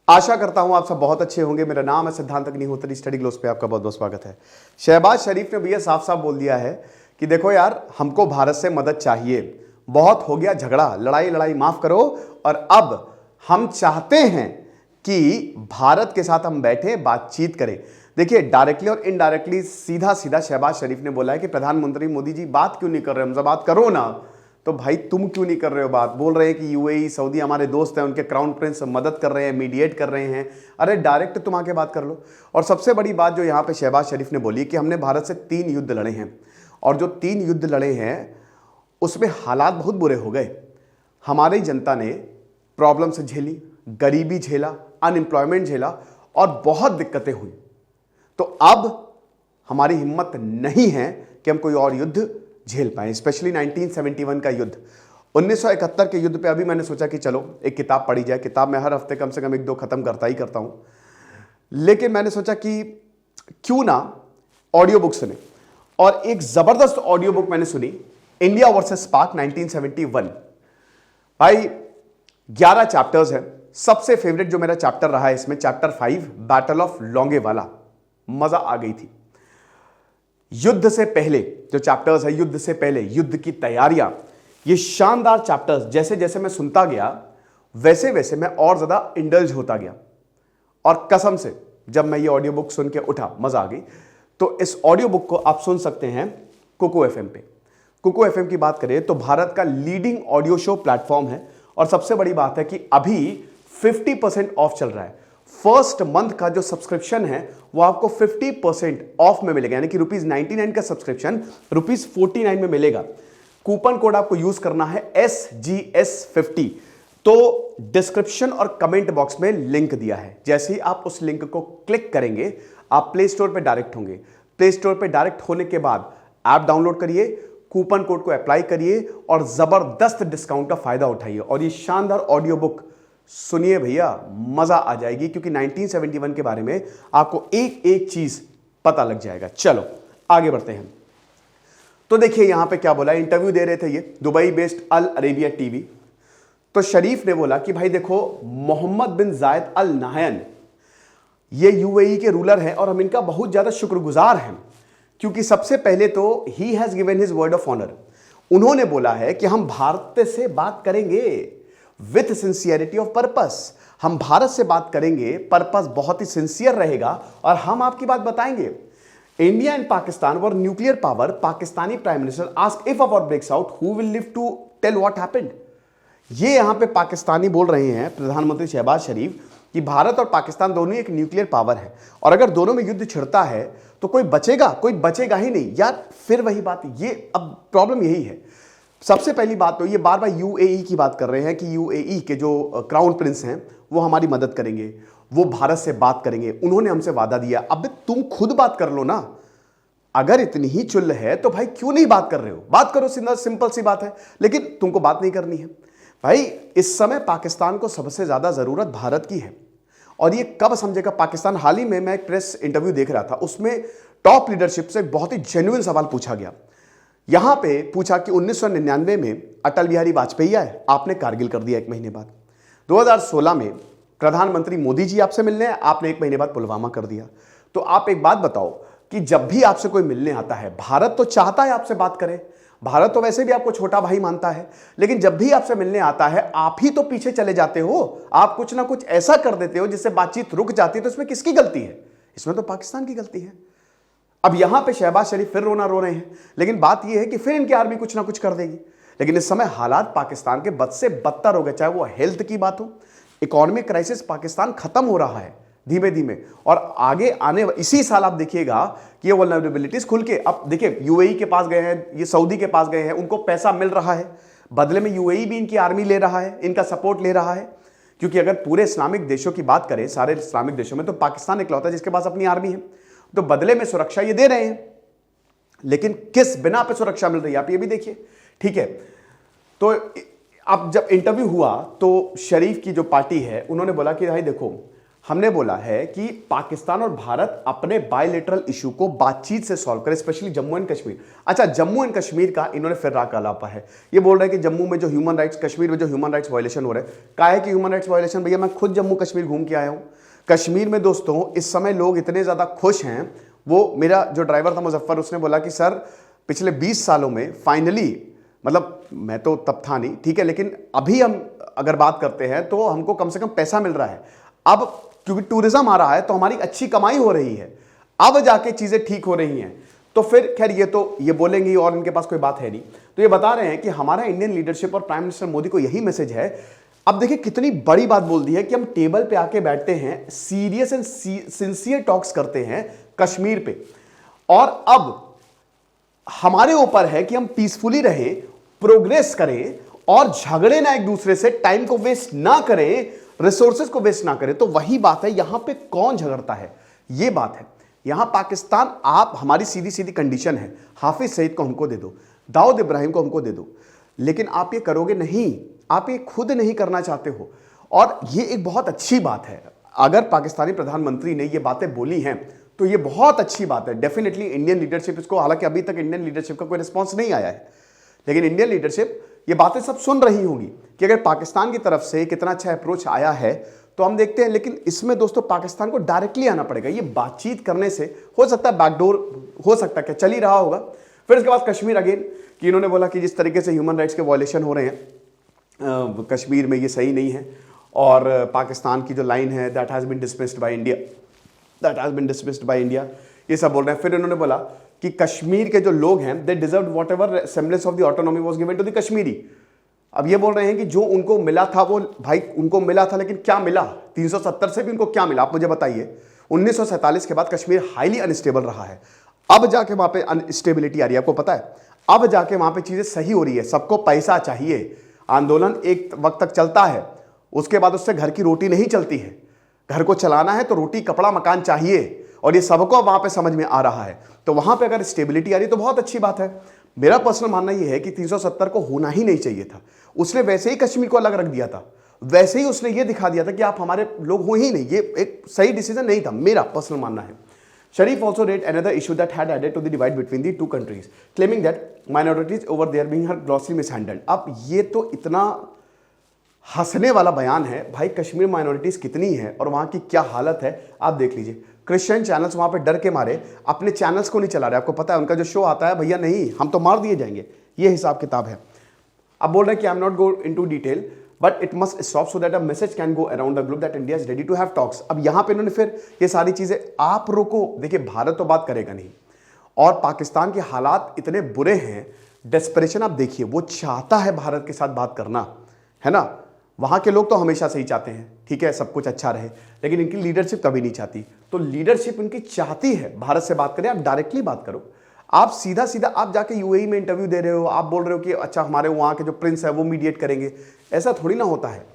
आशा करता हूं आप सब बहुत अच्छे होंगे। मेरा नाम है सिद्धांत अग्निहोत्री, स्टडी ग्लोस पे आपका बहुत बहुत स्वागत है। शहबाज शरीफ ने भैया साफ साफ बोल दिया है कि देखो यार, हमको भारत से मदद चाहिए, बहुत हो गया झगड़ा, लड़ाई लड़ाई माफ करो, और अब हम चाहते हैं कि भारत के साथ हम बैठे बातचीत करें। देखिए, डायरेक्टली और इनडायरेक्टली सीधा सीधा शहबाज शरीफ ने बोला है कि प्रधानमंत्री मोदी जी बात क्यों नहीं कर रहे, हमसे बात करो ना। तो भाई तुम क्यों नहीं कर रहे हो बात? बोल रहे हैं कि यूएई सऊदी हमारे दोस्त हैं, उनके क्राउन प्रिंस मदद कर रहे हैं, मीडिएट कर रहे हैं। अरे डायरेक्ट तुम आके बात कर लो। और सबसे बड़ी बात जो यहाँ पे शहबाज शरीफ ने बोली कि हमने भारत से 3 युद्ध लड़े हैं, और जो 3 युद्ध लड़े हैं उसमें हालात बहुत बुरे हो गए। हमारी जनता ने प्रॉब्लम से झेली, गरीबी झेला, अनएम्प्लॉयमेंट झेला और बहुत दिक्कतें हुई। तो अब हमारी हिम्मत नहीं है कि हम कोई और युद्ध झेल पाए, स्पेशली 1971 का युद्ध, 1971 के युद्ध पे। अभी मैंने सोचा कि चलो एक किताब पढ़ी जाए। किताब मैं हर हफ्ते कम से कम 1-2 खत्म करता ही करता हूं, लेकिन मैंने सोचा कि क्यों ना ऑडियो बुक सुने। और एक जबरदस्त ऑडियो बुक मैंने सुनी, इंडिया वर्सेस पाक 1971। भाई 11 चैप्टर्स है। सबसे फेवरेट जो मेरा चैप्टर रहा है इसमें, चैप्टर 5 बैटल ऑफ लोंगेवाला। मजा आ गई थी। युद्ध से पहले जो चैप्टर्स है, युद्ध से पहले युद्ध की तैयारियां, ये शानदार चैप्टर्स जैसे जैसे मैं सुनता गया वैसे वैसे मैं और ज्यादा इंडल्ज होता गया। और कसम से जब मैं ये ऑडियो बुक सुन के उठा, मजा आ गई। तो इस ऑडियो बुक को आप सुन सकते हैं कुकू एफएम पे। कुकू एफएम की बात करें तो भारत का लीडिंग ऑडियो शो प्लेटफॉर्म है, और सबसे बड़ी बात है कि अभी 50% ऑफ चल रहा है। फर्स्ट मंथ का जो सब्सक्रिप्शन है वो आपको 50% ऑफ में मिलेगा, यानी कि ₹99 का सब्सक्रिप्शन ₹49 में मिलेगा। कूपन कोड आपको यूज करना है SGS50। तो डिस्क्रिप्शन और कमेंट बॉक्स में लिंक दिया है। जैसे ही आप उस लिंक को क्लिक करेंगे आप प्ले स्टोर पे डायरेक्ट होंगे। प्ले स्टोर पे डायरेक्ट होने के बाद ऐप डाउनलोड करिए, कूपन कोड को अप्लाई करिए और जबरदस्त डिस्काउंट का फायदा उठाइए। और ये शानदार ऑडियो बुक सुनिए भैया, मजा आ जाएगी, क्योंकि 1971 के बारे में आपको एक एक चीज पता लग जाएगा। चलो आगे बढ़ते हैं। तो देखिए यहां पे क्या बोला, इंटरव्यू दे रहे थे ये दुबई बेस्ड अल अरेबिया टीवी। तो शरीफ ने बोला कि भाई देखो, मोहम्मद बिन जायद अल नाहयान ये यूएई के रूलर हैं और हम इनका बहुत ज्यादा शुक्रगुजार हैं, क्योंकि सबसे पहले तो he has given his word of honour. उन्होंने बोला है कि हम भारत से बात करेंगे विथ सिंसियरिटी ऑफ पर्पस। हम भारत से बात करेंगे, पर्पस बहुत ही सिंसियर रहेगा और हम आपकी बात बताएंगे। India and Pakistan were nuclear power. Pakistani prime minister ask if a war breaks out who will live to tell what happened. ये यहां पे पाकिस्तानी बोल रहे हैं, प्रधानमंत्री शहबाज शरीफ, कि भारत और पाकिस्तान दोनों एक न्यूक्लियर पावर है, और अगर दोनों में युद्ध छिड़ता है तो कोई बचेगा? कोई बचेगा ही नहीं यार। फिर वही बात, ये अब प्रॉब्लम यही है। सबसे पहली बात तो ये बार बार यूएई की बात कर रहे हैं कि यूएई के जो क्राउन प्रिंस हैं वो हमारी मदद करेंगे, वो भारत से बात करेंगे, उन्होंने हमसे वादा दिया। अब तुम खुद बात कर लो ना। अगर इतनी ही चुल है तो भाई क्यों नहीं बात कर रहे हो? बात करो, सिंपल सी बात है। लेकिन तुमको बात नहीं करनी है। भाई इस समय पाकिस्तान को सबसे ज्यादा जरूरत भारत की है, और ये कब समझेगा पाकिस्तान? हाल ही में मैं एक प्रेस इंटरव्यू देख रहा था, उसमें टॉप लीडरशिप से एक बहुत ही जेन्युइन सवाल पूछा गया। यहां पे पूछा कि 1999 में अटल बिहारी वाजपेयी आए, आपने कारगिल कर दिया 1 महीने बाद। 2016 में प्रधानमंत्री मोदी जी आपसे मिलने आए, आपने 1 महीने बाद पुलवामा कर दिया। तो आप एक बात बताओ कि जब भी आपसे कोई मिलने आता है, भारत तो चाहता है आपसे बात करें, भारत तो वैसे भी आपको छोटा भाई मानता है, लेकिन जब भी आपसे मिलने आता है आप ही तो पीछे चले जाते हो। आप कुछ ना कुछ ऐसा कर देते हो जिससे बातचीत रुक जाती है। तो इसमें किसकी गलती है? इसमें तो पाकिस्तान की गलती है। अब यहां पे शहबाज शरीफ फिर रोना रो रहे हैं, लेकिन बात यह है कि फिर इनकी आर्मी कुछ ना कुछ कर देगी। लेकिन इस समय हालात पाकिस्तान के बद से बदतर हो गए, चाहे वो हेल्थ की बात हो, इकोनॉमिक क्राइसिस पाकिस्तान खत्म हो रहा है धीमे धीमे, और आगे आने इसी साल आप देखिएगा कि ये वल्नरेबिलिटीज खुल के, अब देखिए यूएई के पास गए हैं, ये सऊदी के पास गए हैं, उनको पैसा मिल रहा है, बदले में यूएई भी इनकी आर्मी ले रहा है, इनका सपोर्ट ले रहा है। क्योंकि अगर पूरे इस्लामिक देशों की बात करें, सारे इस्लामिक देशों में, तो पाकिस्तान इकलौता है जिसके पास अपनी आर्मी है, तो बदले में सुरक्षा ये दे रहे हैं। लेकिन किस बिना पे सुरक्षा मिल रही है आप ये भी देखिए। ठीक है, तो अब जब इंटरव्यू हुआ तो शरीफ की जो पार्टी है उन्होंने बोला कि भाई देखो, हमने बोला है कि पाकिस्तान और भारत अपने बायलेटरल इशू को बातचीत से सॉल्व करें, स्पेशली जम्मू एंड कश्मीर। अच्छा, जम्मू एंड कश्मीर का इन्होंने फिर राकालापा है। ये बोल रहे हैं कि जम्मू में जो ह्यूमन राइट्स, कश्मीर में जो ह्यूमन राइट्स वायलेशन हो रहे हैं। काहे कि ह्यूमन राइट्स वायलेशन? भैया मैं खुद जम्मू कश्मीर घूम के आया हूं। कश्मीर में दोस्तों इस समय लोग इतने ज्यादा खुश हैं। वो मेरा जो ड्राइवर था मुजफ्फर, उसने बोला कि सर पिछले 20 सालों में फाइनली, मतलब मैं तो तब था नहीं, ठीक है, लेकिन अभी हम अगर बात करते हैं तो हमको कम से कम पैसा मिल रहा है। अब क्योंकि टूरिज्म आ रहा है तो हमारी अच्छी कमाई हो रही है, अब जाके चीजें ठीक हो रही हैं। तो फिर खैर ये बोलेंगे और इनके पास कोई बात है नहीं। तो ये बता रहे हैं कि हमारा इंडियन लीडरशिप और प्राइम मिनिस्टर मोदी को यही मैसेज है। अब देखिए कितनी बड़ी बात बोल दी है कि हम टेबल पे आके बैठते हैं, सीरियस एंड सिंसियर टॉक्स करते हैं कश्मीर पे, और अब हमारे ऊपर है कि हम पीसफुली रहें, प्रोग्रेस करें और झगड़े ना एक दूसरे से, टाइम को वेस्ट ना करें, रिसोर्सेज को वेस्ट ना करें। तो वही बात है, यहां पे कौन झगड़ता है, ये बात है। यहां पाकिस्तान, आप, हमारी सीधी सीधी कंडीशन है, हाफिज सईद को हमको दे दो, दाऊद इब्राहिम को हमको दे दो, लेकिन आप ये करोगे नहीं, आप ये खुद नहीं करना चाहते हो। और ये एक बहुत अच्छी बात है, अगर पाकिस्तानी प्रधानमंत्री ने ये बातें बोली हैं तो ये बहुत अच्छी बात है। डेफिनेटली इंडियन लीडरशिप इसको, हालांकि अभी तक इंडियन लीडरशिप का कोई रिस्पॉन्स नहीं आया है, लेकिन इंडियन लीडरशिप ये बातें सब सुन रही होगी कि अगर पाकिस्तान की तरफ से कितना अच्छा अप्रोच आया है तो हम देखते हैं। लेकिन इसमें दोस्तों पाकिस्तान को डायरेक्टली आना पड़ेगा। ये बातचीत करने से हो सकता है बैकडोर, हो सकता है क्या चल ही रहा होगा। फिर इसके बाद कश्मीर अगेन, कि इन्होंने बोला कि जिस तरीके से ह्यूमन राइट्स के वायलेशन हो रहे हैं कश्मीर में, ये सही नहीं है। और पाकिस्तान की जो लाइन है, that has been dismissed by India, that has been dismissed by India, ये सब बोल रहे हैं। फिर इन्होंने बोला कि कश्मीर के जो लोग हैं, they deserve whatever semblance of the autonomy was given to the Kashmiri. अब ये बोल रहे हैं कि जो उनको मिला था वो भाई उनको मिला था, लेकिन क्या मिला? 370 से भी उनको क्या मिला, आप मुझे बताइए। 1947 के बाद कश्मीर हाईली अनस्टेबल रहा है, अब जाके वहां पे अनस्टेबिलिटी आ रही है, आपको पता है। अब जाके वहां पे चीजें सही हो रही है, सबको पैसा चाहिए, आंदोलन एक वक्त तक चलता है, उसके बाद उससे घर की रोटी नहीं चलती है। घर को चलाना है तो रोटी, कपड़ा, मकान चाहिए, और ये सबको वहां पे समझ में आ रहा है। तो वहां पे अगर स्टेबिलिटी आ रही है तो बहुत अच्छी बात है। मेरा पर्सनल मानना यह है कि 370 को होना ही नहीं चाहिए था। उसने वैसे ही कश्मीर को अलग रख दिया था, वैसे ही उसने ये दिखा दिया था कि आप हमारे लोग हो ही नहीं। ये एक सही डिसीजन नहीं था, मेरा पर्सनल मानना है। Sharif also raised another issue that had added to the divide between the two countries, claiming that minorities over there being her grossly mishandled. अब ये तो इतना हंसने वाला बयान है भाई। कश्मीर माइनॉरिटीज कितनी है और वहां की क्या हालत है आप देख लीजिए। क्रिश्चियन चैनल्स वहां पे डर के मारे अपने चैनल्स को नहीं चला रहे। आपको पता है उनका जो शो आता है, भैया नहीं हम तो मार दिए जाएंगे, ये हिसाब किताब है। अब बोल रहे हैं कि I am not go into detail but it must stop so that a message can go around the globe that India is ready to have talks. अब यहां पे इन्होंने फिर ये सारी चीजें, आप रोको। देखिए भारत तो बात करेगा नहीं, और पाकिस्तान के हालात इतने बुरे हैं, डेस्परेशन आप देखिए, वो चाहता है भारत के साथ बात करना, है ना। वहां के लोग तो हमेशा से ही चाहते हैं, ठीक है, सब कुछ अच्छा रहे, लेकिन इनकी लीडरशिप कभी नहीं चाहती। तो लीडरशिप इनकी चाहती है भारत से बात करें, आप डायरेक्टली बात करो। आप सीधा सीधा आप जाके यूएई में इंटरव्यू दे रहे हो, आप बोल रहे हो कि अच्छा हमारे वहां के जो प्रिंस है वो मीडिएट करेंगे, ऐसा थोड़ी ना होता है।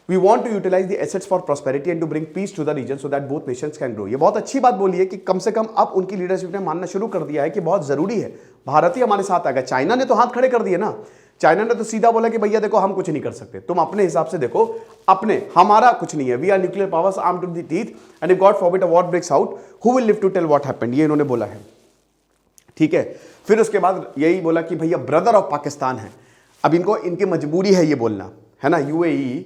We want to utilise the assets for prosperity and to bring peace to the region so that both nations can grow. ये बहुत अच्छी बात बोली है कि कम से कम अब उनकी लीडरशिप ने मानना शुरू कर दिया है कि बहुत जरूरी है भारत ही हमारे साथ आएगा। चाइना ने तो हाथ खड़े कर दिए ना, चाइना ने तो सीधा बोला कि भैया देखो हम कुछ नहीं कर सकते, तुम अपने हिसाब से देखो, अपने, हमारा कुछ नहीं है। We are nuclear powers armed to the teeth and if God forbid a war breaks out who will live to tell what happened, ये इन्होंने बोला है, ठीक है। फिर उसके बाद यही बोला कि भैया ब्रदर ऑफ पाकिस्तान है। अब इनको, इनकी मजबूरी है ये बोलना, है ना। यूएई,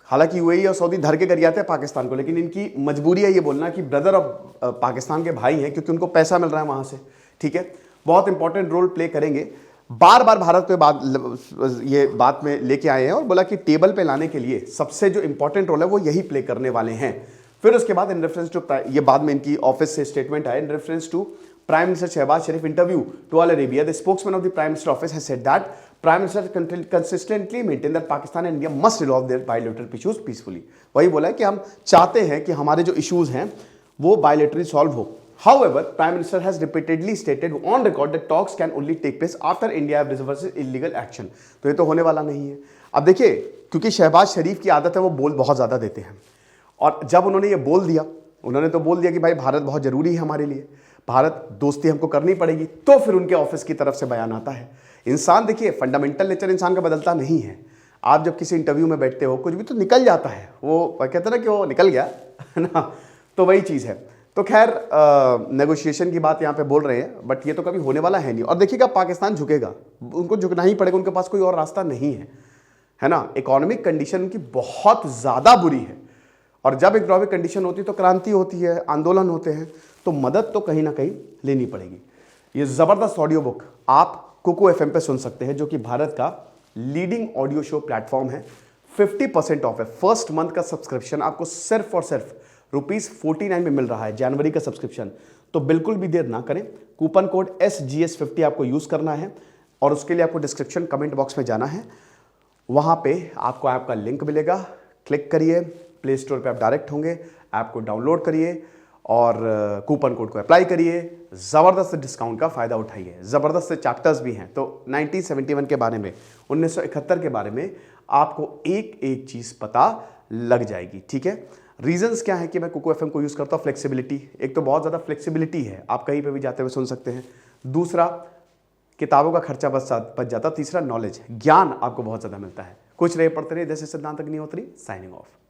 हालांकि यूएई और सऊदी धर के गरियाते हैं पाकिस्तान को, लेकिन इनकी मजबूरी है ये बोलना कि ब्रदर ऑफ पाकिस्तान के भाई हैं, क्योंकि उनको पैसा मिल रहा है वहां से, ठीक है। बहुत इंपॉर्टेंट रोल प्ले करेंगे। बार बार भारत पे ये बात में लेके आए हैं और बोला कि टेबल पे लाने के लिए सबसे जो इंपॉर्टेंट रोल है वो यही प्ले करने वाले हैं। फिर उसके बाद इन रेफरेंस टू, ये बाद में इनकी ऑफिस से स्टेटमेंट आया, in reference to Prime Minister Shehbaz Sharif interview to Al Arabia, the spokesman of the Prime Minister office has said that Prime Minister consistently maintained that Pakistan and India must resolve their bilateral issues peacefully. वही बोला है कि हम चाहते हैं कि हमारे जो इश्यूज हैं वो bilaterally solve हो। However, Prime Minister has repeatedly stated on record that talks can only take place after India have reversed illegal action. तो ये तो होने वाला नहीं है। अब देखिए, क्योंकि शहबाज शरीफ की आदत है वो बोल बहुत ज्यादा देते हैं, और जब उन्होंने ये बोल दिया, उन्होंने तो बोल दिया कि भाई भारत बहुत जरूरी है हमारे लिए, भारत दोस्ती हमको करनी पड़ेगी, तो फिर उनके ऑफिस की तरफ से बयान आता है। इंसान देखिए, फंडामेंटल नेचर इंसान का बदलता नहीं है। आप जब किसी इंटरव्यू में बैठते हो कुछ भी तो निकल जाता है, वो कहते हैं ना कि वो निकल गया है ना, तो वही चीज़ है। तो खैर नेगोशिएशन की बात यहाँ पे बोल रहे हैं, बट ये तो कभी होने वाला है नहीं। और देखिएगा पाकिस्तान झुकेगा, उनको झुकना ही पड़ेगा, उनके पास कोई और रास्ता नहीं है ना। इकोनॉमिक कंडीशन उनकी बहुत ज़्यादा बुरी है, और जब इकोनॉमिक कंडीशन होती है तो क्रांति होती है, आंदोलन होते हैं, तो मदद तो कहीं ना कहीं लेनी पड़ेगी। ये ज़बरदस्त ऑडियो बुक आप कुकू FM पे सुन सकते हैं, जो कि भारत का लीडिंग ऑडियो शो प्लेटफॉर्म है। 50% ऑफ है। फर्स्ट मंथ का सब्सक्रिप्शन आपको सिर्फ और सिर्फ ₹49 में मिल रहा है, जनवरी का सब्सक्रिप्शन। तो बिल्कुल भी देर ना करें, कूपन कोड SGS50 आपको यूज़ करना है, और उसके लिए आपको डिस्क्रिप्शन कमेंट बॉक्स में जाना है, वहाँ पे आपको ऐप का लिंक मिलेगा, क्लिक करिए, प्ले स्टोर पे आप डायरेक्ट होंगे, ऐप को डाउनलोड करिए और कूपन कोड को अप्लाई करिए। ज़बरदस्त डिस्काउंट का फ़ायदा उठाइए। ज़बरदस्त चैप्टर्स भी हैं, तो 1971 के बारे में, 1971 के बारे में आपको एक एक चीज़ पता लग जाएगी, ठीक है। रीजंस क्या है कि मैं कुकू FM को यूज़ करता हूँ? फ्लेक्सिबिलिटी, एक तो बहुत ज़्यादा फ्लेक्सिबिलिटी है, आप कहीं पे भी जाते हुए सुन सकते हैं। दूसरा, किताबों का खर्चा बच जाता। तीसरा, नॉलेज, ज्ञान आपको बहुत ज़्यादा मिलता है। कुछ रहे पढ़ते रहे। जैसे सिद्धांत अग्निहोत्री, साइनिंग ऑफ।